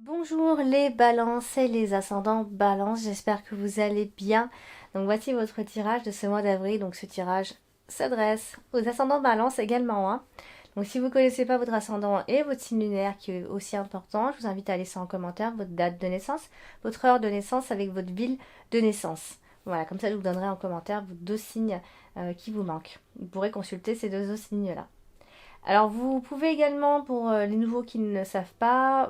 Bonjour les balances et les ascendants balance, j'espère que vous allez bien. Donc voici votre tirage de ce mois d'avril. Donc ce tirage s'adresse aux ascendants balance également, hein. Donc si vous ne connaissez pas votre ascendant et votre signe lunaire qui est aussi important, je vous invite à laisser en commentaire votre date de naissance, votre heure de naissance avec votre ville de naissance. Voilà, comme ça je vous donnerai en commentaire vos deux signes qui vous manquent. Vous pourrez consulter ces deux autres signes-là. Alors vous pouvez également, pour les nouveaux qui ne savent pas,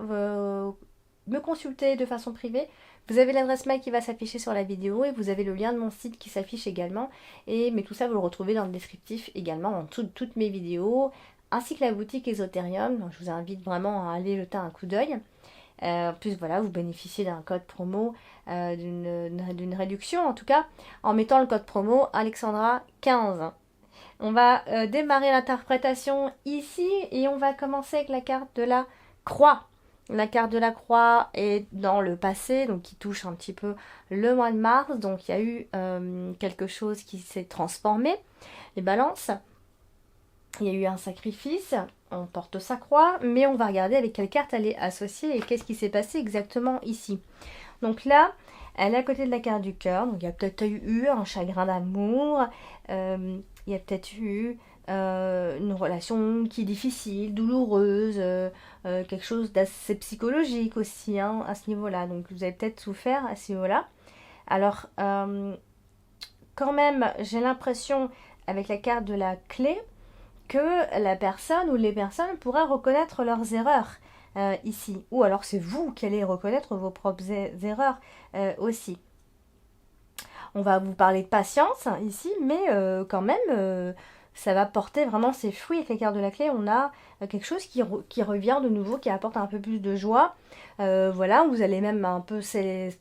me consulter de façon privée. Vous avez l'adresse mail qui va s'afficher sur la vidéo et vous avez le lien de mon site qui s'affiche également. Mais tout ça, vous le retrouvez dans le descriptif également, dans toutes mes vidéos, ainsi que la boutique Esoterium. Donc, je vous invite vraiment à aller jeter un coup d'œil. En plus, voilà, vous bénéficiez d'un code promo, d'une réduction en tout cas, en mettant le code promo Alexandra15. On va démarrer l'interprétation ici et on va commencer avec la carte de la croix. La carte de la croix est dans le passé, donc qui touche un petit peu le mois de mars. Donc il y a eu quelque chose qui s'est transformé. Les balances, il y a eu un sacrifice, on porte sa croix, mais on va regarder avec quelle carte elle est associée et qu'est-ce qui s'est passé exactement ici. Donc là, elle est à côté de la carte du cœur, donc il y a peut-être eu un chagrin d'amour, il y a peut-être eu une relation qui est difficile, douloureuse, quelque chose d'assez psychologique aussi, hein, à ce niveau-là. Donc vous avez peut-être souffert à ce niveau-là. Alors, quand même, j'ai l'impression, avec la carte de la clé, que la personne ou les personnes pourraient reconnaître leurs erreurs ici. Ou alors c'est vous qui allez reconnaître vos propres erreurs aussi. On va vous parler de patience ici, mais quand même, ça va porter vraiment ses fruits. Avec les cartes de la clé, on a quelque chose qui revient de nouveau, qui apporte un peu plus de joie. Voilà, vous allez même un peu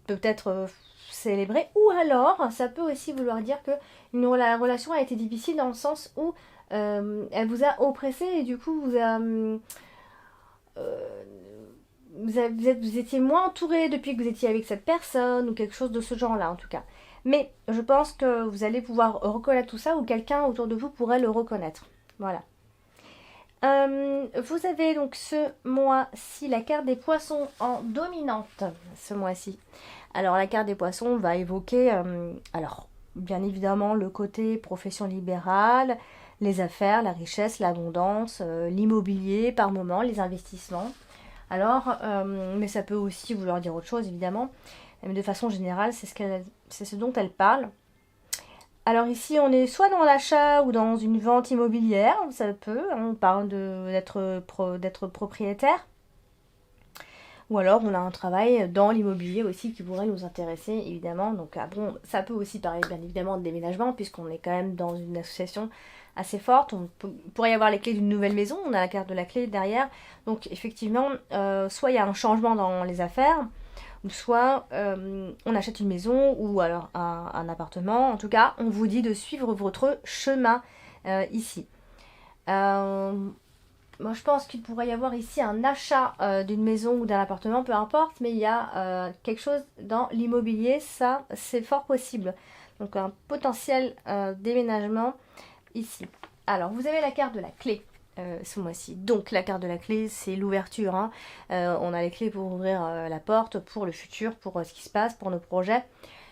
peut-être célébrer. Ou alors, ça peut aussi vouloir dire que la relation a été difficile dans le sens où elle vous a oppressé et du coup vous étiez moins entouré depuis que vous étiez avec cette personne ou quelque chose de ce genre-là en tout cas. Mais je pense que vous allez pouvoir reconnaître tout ça ou quelqu'un autour de vous pourrait le reconnaître. Voilà. Vous avez donc ce mois-ci la carte des poissons en dominante, ce mois-ci. Alors la carte des poissons va évoquer, alors bien évidemment le côté profession libérale, les affaires, la richesse, l'abondance, l'immobilier par moment, les investissements. Alors, mais ça peut aussi vouloir dire autre chose évidemment, mais de façon générale c'est ce dont elle parle. Alors ici, on est soit dans l'achat ou dans une vente immobilière, ça peut, hein, on parle d'être propriétaire. Ou alors on a un travail dans l'immobilier aussi qui pourrait nous intéresser évidemment. Donc bon, ça peut aussi parler bien évidemment de déménagement puisqu'on est quand même dans une association assez forte. Pourrait y avoir les clés d'une nouvelle maison, on a la carte de la clé derrière. Donc effectivement, soit il y a un changement dans les affaires, ou soit on achète une maison ou alors un appartement. En tout cas, on vous dit de suivre votre chemin ici. Moi, je pense qu'il pourrait y avoir ici un achat d'une maison ou d'un appartement, peu importe, mais il y a quelque chose dans l'immobilier, ça, c'est fort possible. Donc, un potentiel déménagement ici. Alors, vous avez la carte de la clé ce mois-ci. Donc, la carte de la clé, c'est l'ouverture, hein. On a les clés pour ouvrir la porte, pour le futur, pour ce qui se passe, pour nos projets.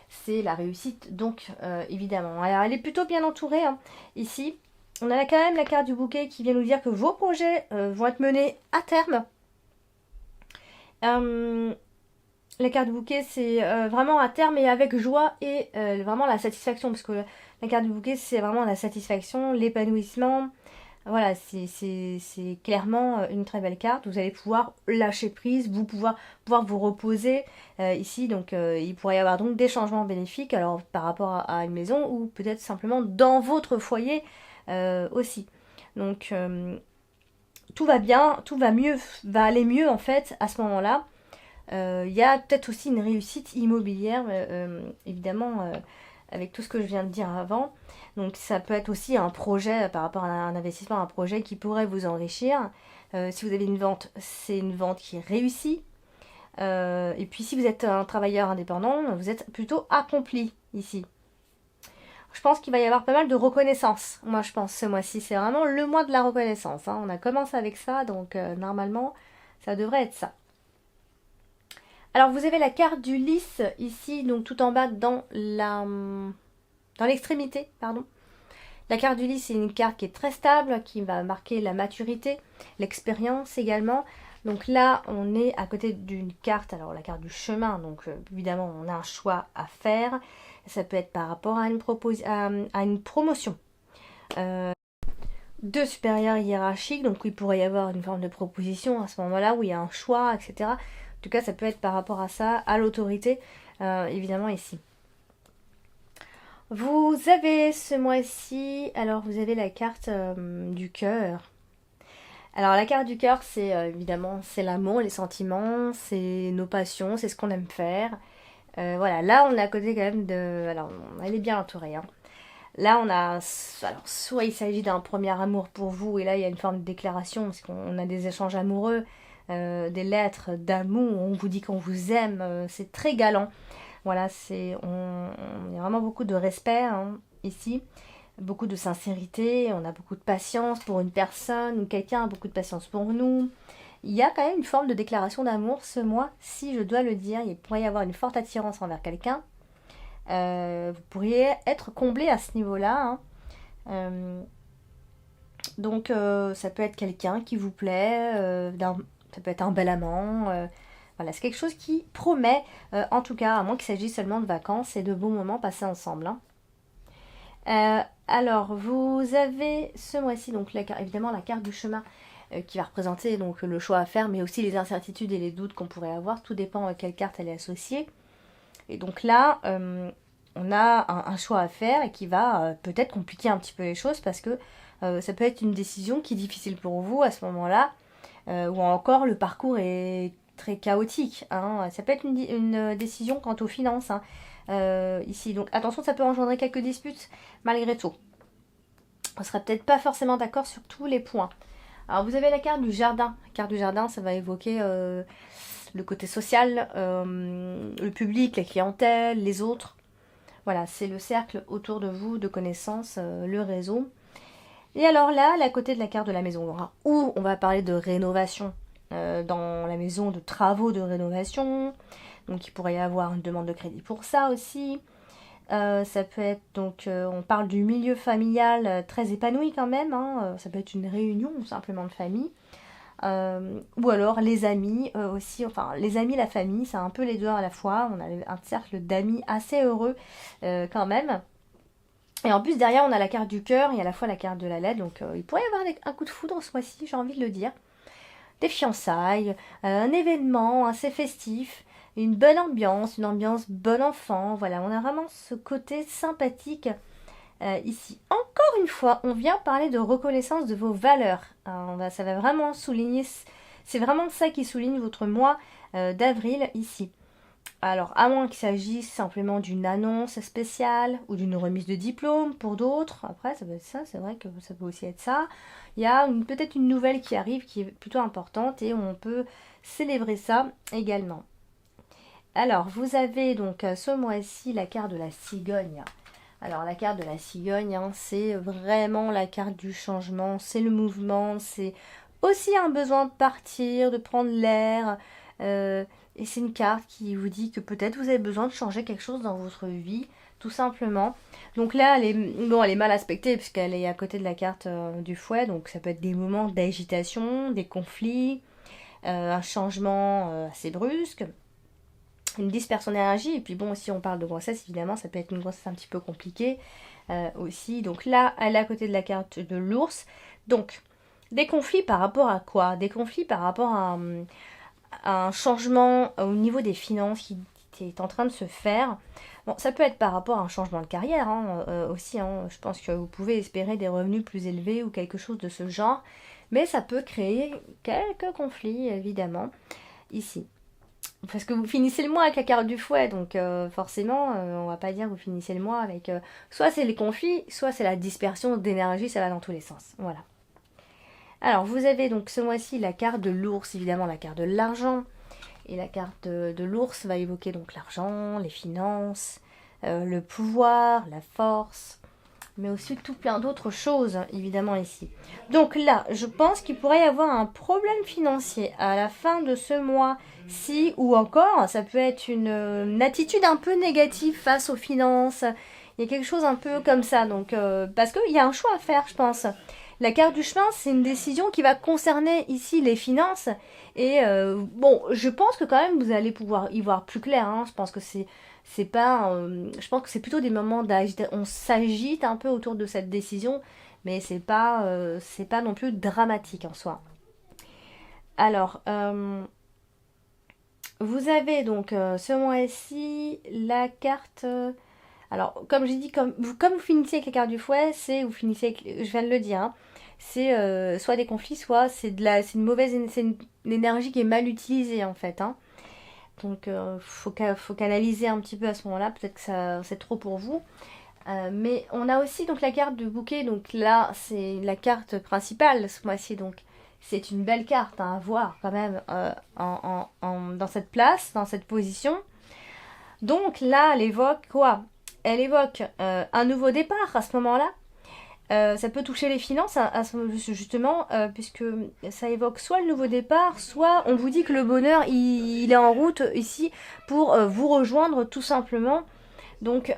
C'est la réussite, donc, évidemment. Alors, elle est plutôt bien entourée, hein, ici. On a quand même la carte du bouquet qui vient nous dire que vos projets vont être menés à terme. La carte du bouquet, c'est vraiment à terme et avec joie et vraiment la satisfaction. Parce que la carte du bouquet, c'est vraiment la satisfaction, l'épanouissement. Voilà, c'est clairement une très belle carte. Vous allez pouvoir lâcher prise, pouvoir vous reposer ici. Donc, il pourrait y avoir donc des changements bénéfiques alors par rapport à une maison ou peut-être simplement dans votre foyer aussi. Donc, tout va bien, tout va mieux, va aller mieux en fait à ce moment-là. Il y a peut-être aussi une réussite immobilière, évidemment, avec tout ce que je viens de dire avant. Donc ça peut être aussi un projet par rapport à un investissement, un projet qui pourrait vous enrichir. Si vous avez une vente, c'est une vente qui réussit. Et puis si vous êtes un travailleur indépendant, vous êtes plutôt accompli ici. Je pense qu'il va y avoir pas mal de reconnaissance. Moi, je pense ce mois-ci, c'est vraiment le mois de la reconnaissance, hein. On a commencé avec ça, donc normalement, ça devrait être ça. Alors vous avez la carte du lys ici, donc tout en bas dans l'extrémité, pardon. La carte du lys, c'est une carte qui est très stable, qui va marquer la maturité, l'expérience également. Donc là, on est à côté d'une carte, alors la carte du chemin, donc évidemment, on a un choix à faire. Ça peut être par rapport à une promotion de supérieur hiérarchique, donc il pourrait y avoir une forme de proposition à ce moment-là, où il y a un choix, etc. En tout cas, ça peut être par rapport à ça, à l'autorité, évidemment ici. Vous avez ce mois-ci, alors vous avez la carte du cœur. Alors la carte du cœur, c'est évidemment c'est l'amour, les sentiments, c'est nos passions, c'est ce qu'on aime faire. Voilà, là on est à côté quand même de... Alors elle est bien entourée. Hein. Là on a... Alors soit il s'agit d'un premier amour pour vous, et là il y a une forme de déclaration, parce qu'on a des échanges amoureux, des lettres d'amour, on vous dit qu'on vous aime, c'est très galant. Voilà, il y a vraiment beaucoup de respect hein, ici, beaucoup de sincérité, on a beaucoup de patience pour une personne ou quelqu'un a beaucoup de patience pour nous. Il y a quand même une forme de déclaration d'amour ce mois, si je dois le dire, il pourrait y avoir une forte attirance envers quelqu'un. Vous pourriez être comblé à ce niveau-là. Hein. Donc ça peut être quelqu'un qui vous plaît, ça peut être un bel amant. Voilà, c'est quelque chose qui promet, en tout cas, à moins qu'il s'agisse seulement de vacances et de beaux moments passés ensemble. Hein. Alors, vous avez ce mois-ci, donc évidemment la carte du chemin qui va représenter donc, le choix à faire, mais aussi les incertitudes et les doutes qu'on pourrait avoir. Tout dépend à quelle carte elle est associée. Et donc là, on a un choix à faire et qui va peut-être compliquer un petit peu les choses parce que ça peut être une décision qui est difficile pour vous à ce moment-là, ou encore le parcours est très chaotique. Hein. Ça peut être une décision quant aux finances ici. Donc attention, ça peut engendrer quelques disputes malgré tout. On ne sera peut-être pas forcément d'accord sur tous les points. Alors vous avez la carte du jardin. La carte du jardin, ça va évoquer le côté social, le public, la clientèle, les autres. Voilà, c'est le cercle autour de vous, de connaissances, le réseau. Et alors là, à côté de la carte de la maison, où on va parler de rénovation dans la maison, de travaux de rénovation. Donc il pourrait y avoir une demande de crédit pour ça aussi. Ça peut être donc, on parle du milieu familial très épanoui quand même. Hein, ça peut être une réunion ou simplement de famille. Ou alors les amis aussi, enfin les amis, la famille, c'est un peu les deux à la fois. On a un cercle d'amis assez heureux quand même. Et en plus derrière on a la carte du cœur et à la fois la carte de la lettre. Donc il pourrait y avoir un coup de foudre ce mois-ci, j'ai envie de le dire. Des fiançailles, un événement assez festif, une bonne ambiance, une ambiance bon enfant. Voilà, on a vraiment ce côté sympathique ici. Encore une fois, on vient parler de reconnaissance de vos valeurs. Ça va vraiment souligner, c'est vraiment ça qui souligne votre mois d'avril ici. Alors, à moins qu'il s'agisse simplement d'une annonce spéciale ou d'une remise de diplôme pour d'autres, après ça peut être ça, c'est vrai que ça peut aussi être ça. Il y a peut-être une nouvelle qui arrive qui est plutôt importante et on peut célébrer ça également. Alors, vous avez donc ce mois-ci la carte de la cigogne. Alors, la carte de la cigogne, hein, c'est vraiment la carte du changement, c'est le mouvement, c'est aussi un besoin de partir, de prendre l'air. Et c'est une carte qui vous dit que peut-être vous avez besoin de changer quelque chose dans votre vie, tout simplement. Donc là, elle est mal aspectée puisqu'elle est à côté de la carte du fouet. Donc ça peut être des moments d'agitation, des conflits, un changement assez brusque, une dispersion d'énergie. Et puis bon, si on parle de grossesse, évidemment, ça peut être une grossesse un petit peu compliquée aussi. Donc là, elle est à côté de la carte de l'ours. Donc, des conflits par rapport à quoi? Des conflits par rapport à un changement au niveau des finances qui est en train de se faire. Bon, ça peut être par rapport à un changement de carrière hein, aussi. Hein. Je pense que vous pouvez espérer des revenus plus élevés ou quelque chose de ce genre. Mais ça peut créer quelques conflits, évidemment, ici. Parce que vous finissez le mois avec la carte du fouet, donc forcément, on va pas dire que vous finissez le mois avec... soit c'est les conflits, soit c'est la dispersion d'énergie, ça va dans tous les sens. Voilà. Alors, vous avez donc ce mois-ci la carte de l'ours, évidemment la carte de l'argent. Et la carte de l'ours va évoquer donc l'argent, les finances, le pouvoir, la force, mais aussi tout plein d'autres choses, évidemment, ici. Donc là, je pense qu'il pourrait y avoir un problème financier à la fin de ce mois-ci, ou encore, ça peut être une attitude un peu négative face aux finances. Il y a quelque chose un peu comme ça, donc parce qu'il y a un choix à faire, je pense. La carte du chemin, c'est une décision qui va concerner ici les finances. Et bon, je pense que quand même vous allez pouvoir y voir plus clair. Hein. Je pense que c'est pas, je pense que c'est plutôt des moments d'agitation. On s'agite un peu autour de cette décision, mais c'est pas non plus dramatique en soi. Alors, vous avez donc ce mois-ci la carte. Alors, comme j'ai dit, comme vous finissez avec la carte du fouet, vous finissez avec, je viens de le dire, hein, c'est soit des conflits, soit c'est une mauvaise, c'est une énergie qui est mal utilisée en fait. Hein. Donc, faut canaliser un petit peu à ce moment-là. Peut-être que ça, c'est trop pour vous. Mais on a aussi donc la carte de bouquet. Donc là, c'est la carte principale ce mois-ci. Donc, c'est une belle carte hein, à voir quand même dans cette place, dans cette position. Donc là, elle évoque quoi? Elle évoque un nouveau départ à ce moment-là. Ça peut toucher les finances justement, puisque ça évoque soit le nouveau départ, soit on vous dit que le bonheur, il est en route ici pour vous rejoindre tout simplement. Donc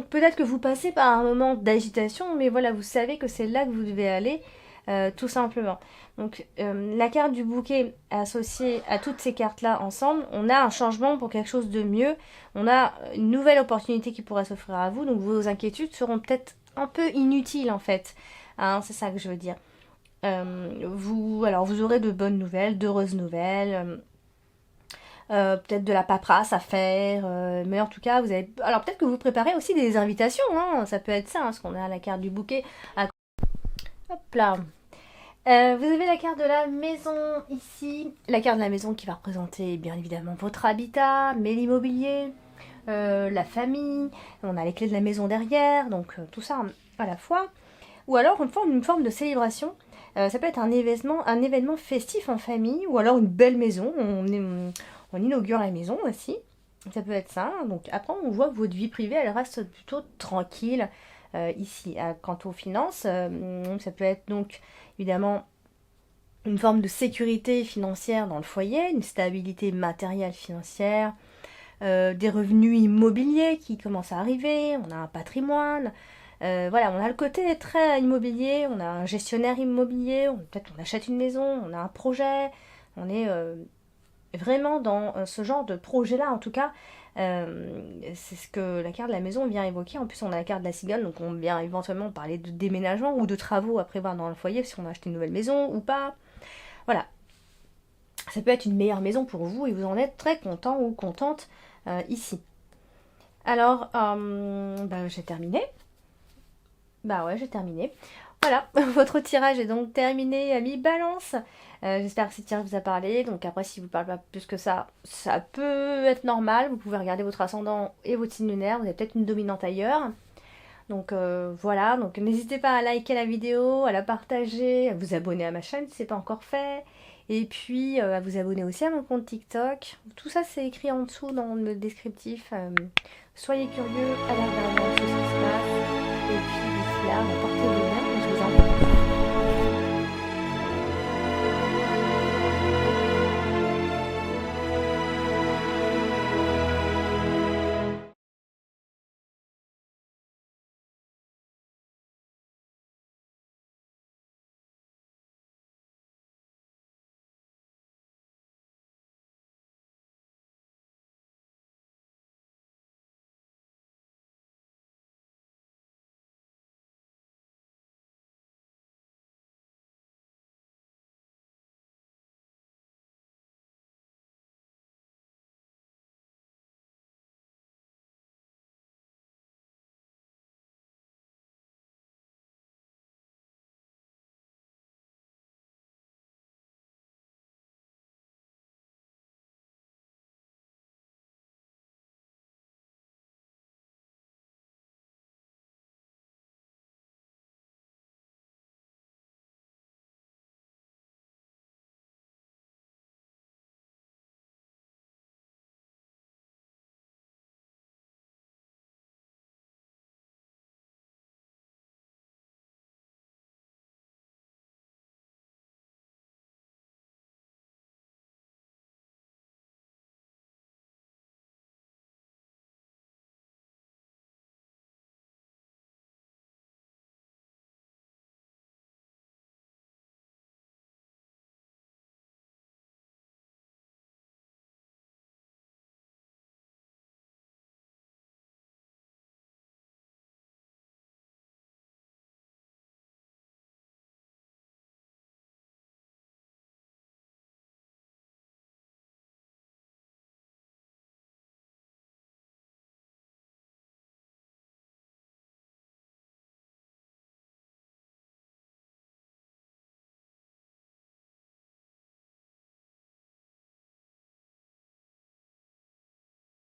peut-être que vous passez par un moment d'agitation, mais voilà, vous savez que c'est là que vous devez aller, tout simplement. Donc la carte du bouquet associée à toutes ces cartes-là ensemble, on a un changement pour quelque chose de mieux, on a une nouvelle opportunité qui pourrait s'offrir à vous, donc vos inquiétudes seront peut-être un peu inutiles en fait, hein, c'est ça que je veux dire. Alors vous aurez de bonnes nouvelles, d'heureuses nouvelles, peut-être de la paperasse à faire, mais en tout cas vous avez... Alors peut-être que vous préparez aussi des invitations, hein, ça peut être ça, hein, parce qu'on a la carte du bouquet. Hop là. Vous avez la carte de la maison ici, la carte de la maison qui va représenter bien évidemment votre habitat, mais l'immobilier, la famille, on a les clés de la maison derrière, donc tout ça à la fois. Ou alors une forme de célébration. Ça peut être un événement festif en famille, ou alors une belle maison. On inaugure la maison aussi. Ça peut être ça. Donc après, on voit que votre vie privée, elle reste plutôt tranquille ici. Quant aux finances, ça peut être donc évidemment une forme de sécurité financière dans le foyer, une stabilité matérielle financière, des revenus immobiliers qui commencent à arriver, on a un patrimoine. Voilà, on a le côté très immobilier, on a un gestionnaire immobilier, peut-être on achète une maison, on a un projet, on est vraiment dans ce genre de projet-là en tout cas. C'est ce que la carte de la maison vient évoquer. En plus, on a la carte de la cigogne, donc on vient éventuellement parler de déménagement ou de travaux à prévoir dans le foyer si on a acheté une nouvelle maison ou pas. Voilà, ça peut être une meilleure maison pour vous et vous en êtes très content ou contente ici. Alors, j'ai terminé. Bah ouais, j'ai terminé. Voilà, votre tirage est donc terminé, amis Balance. J'espère que ce tirage vous a parlé. Donc après, si vous ne parlez pas plus que ça peut être normal. Vous pouvez regarder votre ascendant et votre signe lunaire. Vous avez peut-être une dominante ailleurs. Donc voilà, donc n'hésitez pas à liker la vidéo, à la partager, à vous abonner à ma chaîne si ce n'est pas encore fait. Et puis à vous abonner aussi à mon compte TikTok. Tout ça c'est écrit en dessous dans le descriptif. Soyez curieux, allez regarder ce qui se passe. Et puis d'ici là, portez-vous